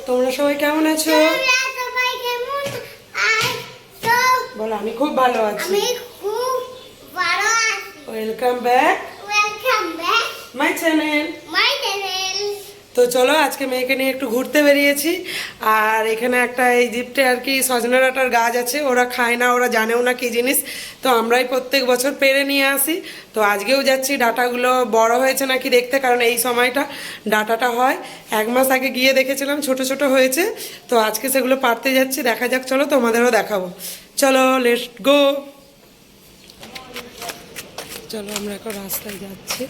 তোমরা সবাই কেমন আছো? বলো আমি খুব ভালো আছি। Welcome back my channel. তো চলো আজকে মেয়েকে নিয়ে একটু ঘুরতে বেরিয়েছি। আর এখানে একটা এই জিপটে আর কি সজনে ডাঁটার গাছ আছে, ওরা খায় না, ওরা জানেও না কি জিনিস, তো আমরাই প্রত্যেক বছর পেরে নিয়ে আসি। তো আজকেও যাচ্ছি, ডাঁটাগুলো বড় হয়েছে নাকি দেখতে, কারণ এই সময়টা ডাঁটাটা হয়। 1 মাস আগে গিয়ে দেখেছিলাম ছোট ছোট হয়েছে, তো আজকে সেগুলো পারতে যাচ্ছি। দেখা যাক, চলো তোমাদেরও দেখাবো। চলো লেটস গো। চলো আমরা এখন রাস্তায় যাচ্ছি।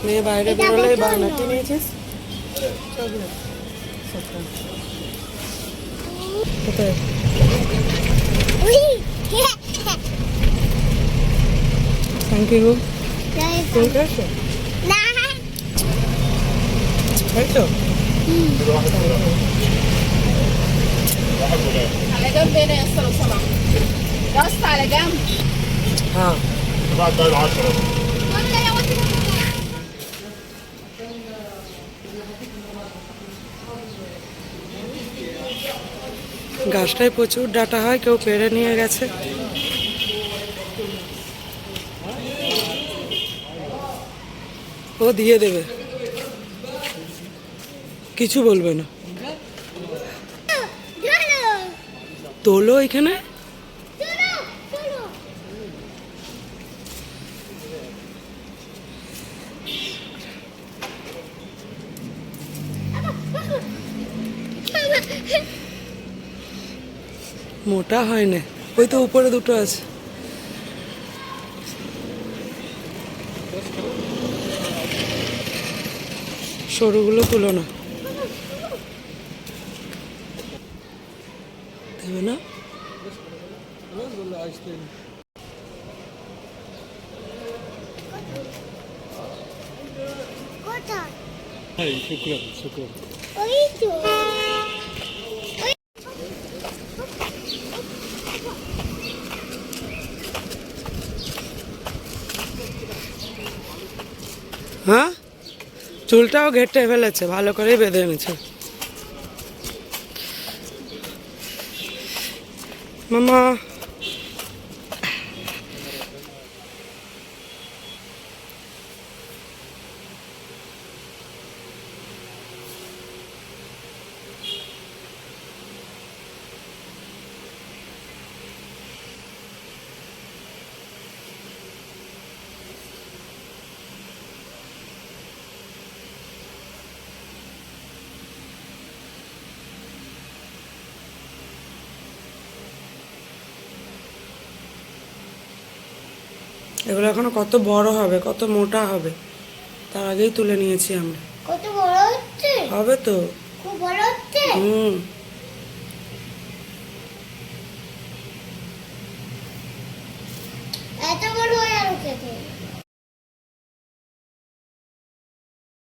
মেয়ে বাইরে বেরোলে বাহানা। কি নিয়েছিস? কোথায়? Thank you. তুমি খেয়েছো? খেয়েছো? হ্যাঁ। গাছটায় প্রচুর ডাঁটা হয়, কেউ পেড়ে নিয়ে গেছে। ও দিয়ে দেবে, কিছু বলবে না। তোলো এখানে। মোটা হয় না, ওই তো উপরে দুটো আছে। সরুগুলো তুলো না, দেবে না। হ্যাঁ, চুলটাও ঘেটে ফেলেছে, ভালো করেই বেঁধে এনেছে। মামা এগুলো এখনো কত বড় হবে, কত মোটা হবে, তার আগেই তুলে নিয়েছি আমরা। কত বড় হচ্ছে? হবে তো, খুব বড় হচ্ছে। এত বড় হয় আর খেতে